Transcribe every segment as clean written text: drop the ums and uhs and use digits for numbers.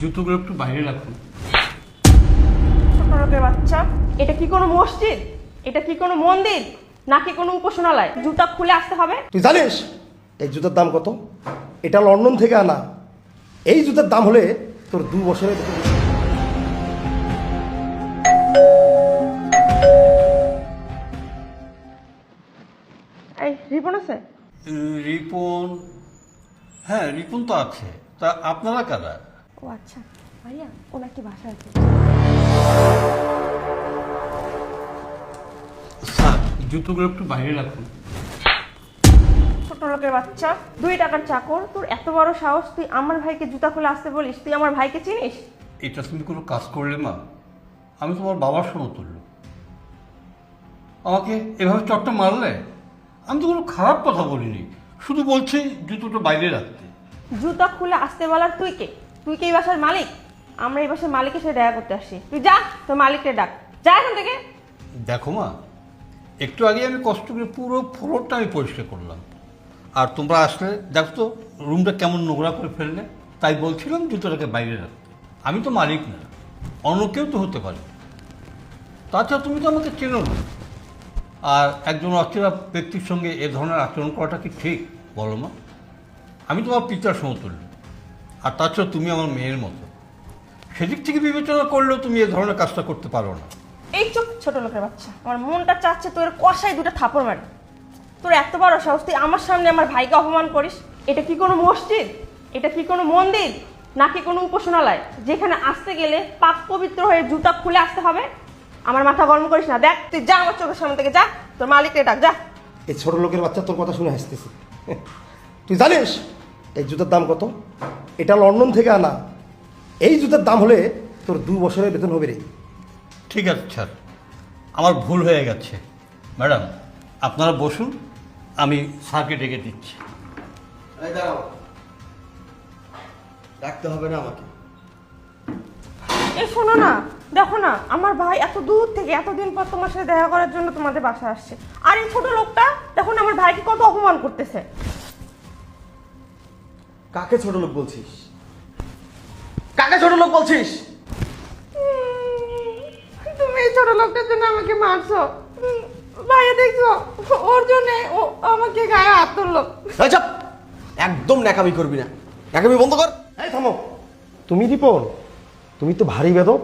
জুতোগুলো একটু বাইরে রাখুন। ছোট লোকের বাচ্চা, এটা কি কোনো মসজিদ? এটা কি কোনো মন্দির নাকি কোনো উপাসনালয়? জুতা খুলে আসতে হবে। তুই জানিস এই জুতার দাম কত? এটা লন্ডন থেকে আনা। এই জুতার দাম হলে তোর 2 বছরের বেতন। এই রিপন আছে? রিপন? হ্যাঁ, রিপন তো আছে। তা আপনারা কারা? ও আচ্ছা, ভাইয়া ও নাকি বাসায় আছে। স্যার, জুতোগুলো একটু বাইরে রাখুন। ছোট লোকের বাচ্চা, 2 টাকার চাকর, তোর এত বড় সাহস তুই আমার ভাইকে জুতা খুলে আসতে বলিস? তুই আমার ভাইকে চিনিস? এটা তুমি কোনো কাজ করলে মা? আমি তোমার বাবার সমতুল্য। আমাকে এভাবে চটটা মারলে? আমি তো কোনো খারাপ কথা বলিনি, শুধু বলছি জুতোটা বাইরে রাখতে। জুতা খুলে আসতে বলার তুই কে? তুই কি এই বাসার মালিক? আমরা এই বাসার মালিকের সাথে দেখা করতে আসি। তুই যা, তোর মালিককে ডাক, যা এখান থেকে। দেখো মা, একটু আগে আমি কষ্ট করে পুরো ফ্লোরটা আমি পরিষ্কার করলাম, আর তোমরা আসলে দেখো তো রুমটা কেমন নোংরা করে ফেললে। তাই বলছিলাম জুতোটাকে বাইরে রাখতে। আমি তো মালিক না, অন্য কেউ তো হতে পারে। তাছাড়া তুমি তো আমাকে চেনো না, আর একজন অচেনা ব্যক্তির সঙ্গে এ ধরনের আচরণ করাটা কি ঠিক বলো মা? আমি তোমার পিতার সমতুল্য, আর তাছাড়া তুমি আমার মেয়ের মতো। সেদিক থেকে বিবেচনা করলেও তুমি এ ধরনের কাজটা করতে পারো না। এই চুপ ছোট লোকের বাচ্চা, আমার মনটা চাচ্ছে তোর কষায় 2টা থাপড় মারি। তোর এত বড় সাহস তুই আমার সামনে আমার ভাইকে অপমান করিস? এটা কি কোনো মসজিদ? এটা কি কোনো মন্দির নাকি কোনো উপাসনালয় যেখানে আসতে গেলে পাক পবিত্র হয়ে জুতা খুলে আসতে হবে? আমার মাথা গরম করিস না। দেখ তুই যা আমার চোখের সামনে থেকে, যা তোর মালিককে ডাক, যা। এই ছোট লোকের বাচ্চা তোর কথা শুনে হাসতেছে। তুই জানিস এই জুতার দাম কত? এটা লন্ডন থেকে আনা। এই জুতার দাম হলে তোর 2 বছরের বেতন হবে রে। ঠিক আছে স্যার, আমার ভুল হয়ে গেছে। ম্যাডাম, আপনারা বসুন, আমি স্যারকে ডেকে দিচ্ছি। দাঁড়াও, ডাকতে হবে না আমাকে। এই শোনো না, দেখো না আমার ভাই এত দূর থেকে এতদিন পর তোমার সাথে দেখা করার জন্য তোমাদের বাসায় আসছে, আর এই ছোট লোকটা দেখো না আমার ভাইকে কত অপমান করতেছে। কাকে ছোট লোক বলছিস? কাকে ছোট লোক বলছিস? তুমি এই ছোট লোকটার জন্য আমাকে মারছো। ভাইয়া দেখছো, ওর জন্য ও আমাকে গায়ে হাত তুললো। এই চুপ! একদম ন্যাকামি করবি না, ন্যাকামি বন্ধ কর। এই থামো। তুমি রিপন, তুমি তো ভারী বেদব।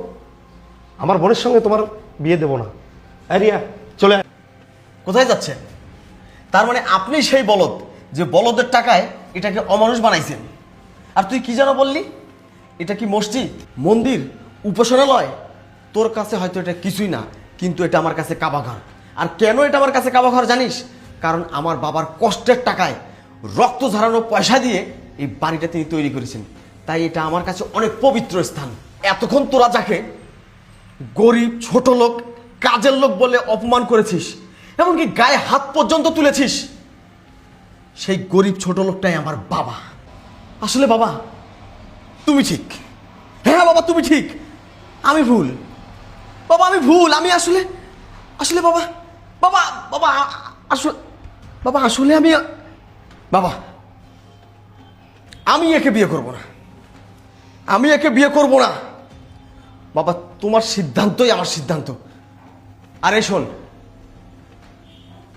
আমার বোনের সঙ্গে তোমার বিয়ে দেবো না। এই রিয়া, চলে আয়। কোথায় যাচ্ছেন? তার মানে আপনি সেই বলদ যে বলদের টাকায় এটাকে অমানুষ বানাইছেন। আর তুই কি যেন বললি? এটা কি মসজিদ, মন্দির, উপাসনালয়? তোর কাছে হয়তো এটা কিছুই না, কিন্তু এটা আমার কাছে কাবাঘর। আর কেন এটা আমার কাছে কাবাঘর জানিস? কারণ আমার বাবার কষ্টের টাকায়, রক্ত ঝরানো পয়সা দিয়ে এই বাড়িটা তিনি তৈরি করেছেন। তাই এটা আমার কাছে অনেক পবিত্র স্থান। এতক্ষণ তোরা যাকে গরিব, ছোট লোক, কাজের লোক বলে অপমান করেছিস, এমনকি গায়ে হাত পর্যন্ত তুলেছিস, সেই গরিব ছোট লোকটাই আমার বাবা। আসলে বাবা তুমি ঠিক। হ্যাঁ বাবা তুমি ঠিক, আমি ভুল। বাবা আমি ভুল, আমি আসলে আসলে বাবা বাবা বাবা আসলে বাবা আসলে আমি বাবা আমি একে বিয়ে করব না। আমি একে বিয়ে করব না বাবা। তোমার সিদ্ধান্তই আমার সিদ্ধান্ত। আরে শোন,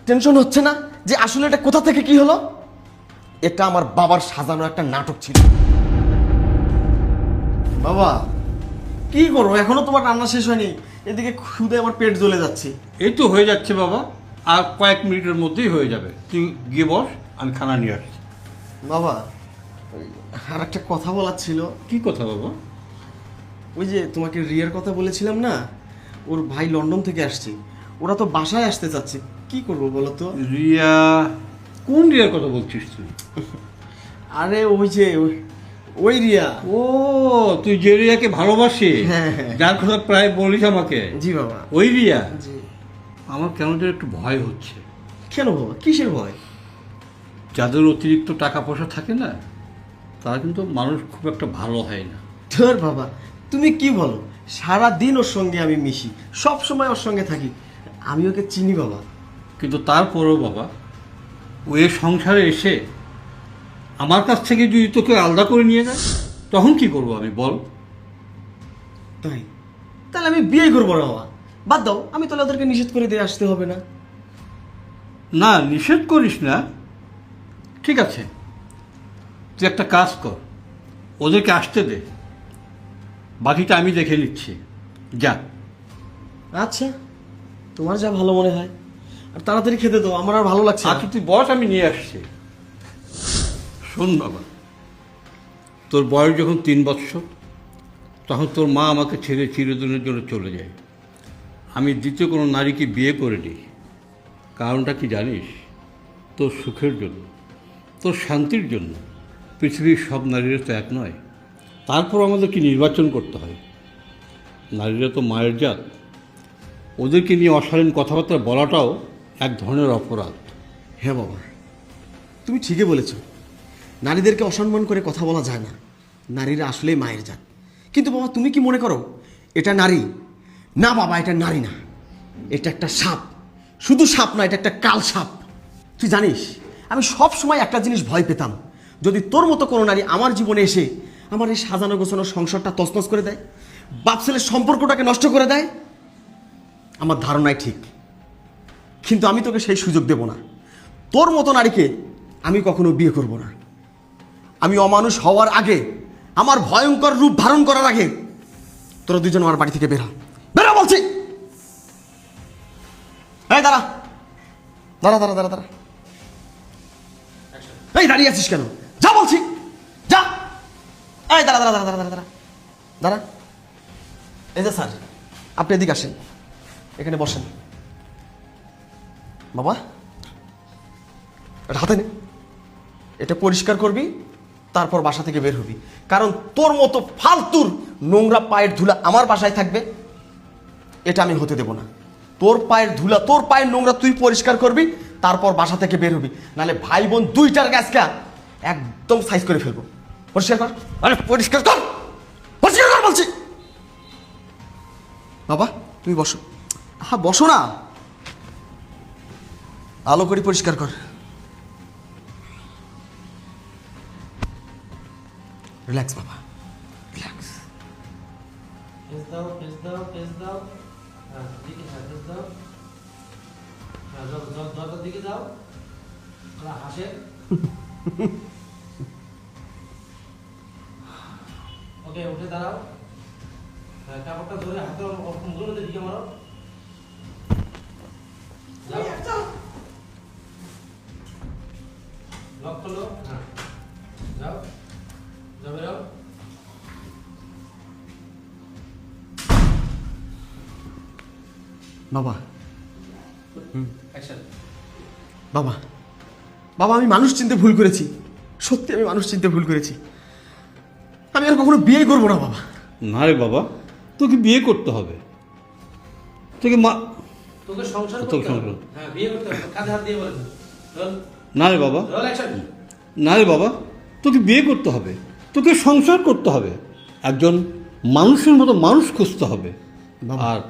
টেনশন হচ্ছে না যে আসলে এটা কোথা থেকে কি হলো? এটা আমার বাবার সাজানো একটা নাটক ছিল। বাবা কি করবো, এখনো তোমার রান্না শেষ হয়নি, এদিকে ক্ষুদে আমার পেট জ্বলে যাচ্ছে। এই তো হয়ে যাচ্ছে বাবা, আর কয়েক মিনিটের মধ্যেই হয়ে যাবে। তুই গিয়ে বস, আমি খানা নিয়ে আসছি। বাবা আর একটা কথা বলার ছিল। কি কথা বাবা? ওই যে তোমাকে রিয়ার কথা বলেছিলাম না, ওর ভাই লন্ডন থেকে আসছে, ওরা তো বাসায় আসতে চাচ্ছে। কি করবো বলো তো? রিয়া? কোন রিয়ার কথা বলছিস তুই? আরে ওই যে ওই রিয়া। ও, তুই যে রিয়াকে ভালোবাসিস, হ্যাঁ, হ্যাঁ। যার কথা প্রায় বলিস আমাকে, জি বাবা। ওই রিয়া? জি। আমার কেন যেন একটু ভয় হচ্ছে। কেন বাবা, কিসের ভয়? যাদের অতিরিক্ত টাকা পয়সা থাকে না, তারা কিন্তু মানুষ খুব একটা ভালো হয় না। ধর বাবা তুমি কি বলো? সারা দিন ওর সঙ্গে আমি মিশি, সব সময় ওর সঙ্গে থাকি, আমি ওকে চিনি বাবা। কিন্তু তারপরেও বাবা, ও এ সংসারে এসে আমার কাছ থেকে যদি তোকে আলাদা করে নিয়ে যায়, তখন কি করবো আমি বল? তাই? তাহলে আমি বিয়ে করবো না বাবা, বাদ দাও, আমি তাহলে ওদেরকে নিষেধ করে দিয়ে আসতে হবে না। না, নিষেধ করিস না, ঠিক আছে, তুই একটা কাজ কর, ওদেরকে আসতে দে, বাকিটা আমি দেখে নিচ্ছি, যা। আচ্ছা, তোমার যা ভালো মনে হয়। আর তাড়াতাড়ি খেতে দাও, আমার আর ভালো লাগছে না। আচ্ছা তুই বস, আমি নিয়ে আসছি। শোন বাবা, তোর বয়স যখন 3 বৎসর, তখন তোর মা আমাকে ছেড়ে চিরদিনের জন্য চলে যায়। আমি দ্বিতীয় কোনো নারীকে বিয়ে করিনি। কারণটা কি জানিস? তোর সুখের জন্য, তোর শান্তির জন্য। পৃথিবীর সব নারীরা তো এক নয়, তারপর আমাদেরকে নির্বাচন করতে হয়। নারীরা তো মায়ের জাত, ওদেরকে নিয়ে অশালীন কথাবার্তা বলাটাও এক ধরনের অপরাধ। হ্যাঁ বাবা, তুমি ঠিকই বলেছ, নারীদেরকে অসম্মান করে কথা বলা যায় না, নারীরা আসলেই মায়ের জাত। কিন্তু বাবা, তুমি কি মনে করো এটা নারী? না বাবা, এটা নারী না, এটা একটা সাপ। শুধু সাপ না, এটা একটা কাল সাপ। তুই জানিস, আমি সব সময় একটা জিনিস ভয় পেতাম, যদি তোর মতো কোনো নারী আমার জীবনে এসে আমার এই সাজানো গোছানো সংসারটা তছনছ করে দেয়, বাপ ছেলের সম্পর্কটাকে নষ্ট করে দেয়। আমার ধারণাই ঠিক, কিন্তু আমি তোকে সেই সুযোগ দেব না। তোর মতো নারীকে আমি কখনো বিয়ে করব না। আমি অমানুষ হওয়ার আগে, আমার ভয়ঙ্কর রূপ ধারণ করার আগে তোরা দুজন আমার বাড়ি থেকে বেরা, বেরা বলছি। এই দাঁড়া দাঁড়া দাঁড়া দাঁড়া দাঁড়া, এই দাঁড়িয়ে আছিস কেন? যা বলছি, যা। এই দাঁড়া দাঁড়া দাঁড়া দাঁড়া দাঁড়া দাঁড়া। এই যে স্যার, আপনি এদিকে আসেন, এখানে বসেন। বাবা, এটা হাতে নে, এটা পরিষ্কার করবি, তারপর বাসা থেকে বের হবি। কারণ তোর মতো ফালতুর নোংরা পায়ের ধুলা আমার বাসায় থাকবে, এটা আমি হতে দেব না। তোর পায়ের ধুলা, তোর পায়ের নোংরা তুই পরিষ্কার করবি, তারপর বাসা থেকে বের হবি, নাহলে ভাই বোন দুইটার গ্যাসকা একদম সাইজ করে ফেলবো। পরিষ্কার কর, আরে পরিষ্কার কর, পরিষ্কার কর বলছি। বাবা তুমি বসো, হ্যাঁ বসো না, আলো করে পরিষ্কার কর। রিল্যাক্স বাবা, রিল্যাক্স। পেজ দাও, পেজ দাও, পেজ দাও। হ্যাঁ, দিকে হ্যাঁ, পেজ দাও। হ্যাঁ, দরজার দিকে যাও। ওরা হাসে। ওকে, উঠে দাঁড়াও। হ্যাঁ, কাপড়টা ধরে হাতে মুখের দিকে মারো। যাও। লক তোলো। হ্যাঁ, যাও। যাও, বেরো। বাবা, অ্যাকশন। বাবা, বাবা, আমি মানুষ চিনতে ভুল করেছি, সত্যি আমি মানুষ চিনতে ভুল করেছি। আমি আর কখনো বিয়ে করবো না বাবা। না রে বাবা, তোকে বিয়ে করতে হবে, তোকে তোকে সংসার তোকে করতে হবে। সংসার। হ্যাঁ, বিয়ে করতে হবে। কাঁধে হাত দিয়ে বলেন। রোল, না রে বাবা, রোল অ্যাকশন। না রে বাবা, তোকে বিয়ে করতে হবে, তোকে সংসার করতে হবে, একজন মানুষের মতো মানুষ খুঁজতে হবে। বাবা। আর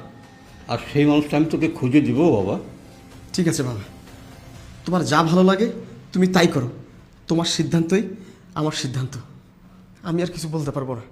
আর সেই মানুষটা আমি তোকে খুঁজে দিব বাবা। ঠিক আছে বাবা, তোমার যা ভালো লাগে তুমি তাই করো, তোমার সিদ্ধান্তই আমার সিদ্ধান্ত, আমি আর কিছু বলতে পারবো না।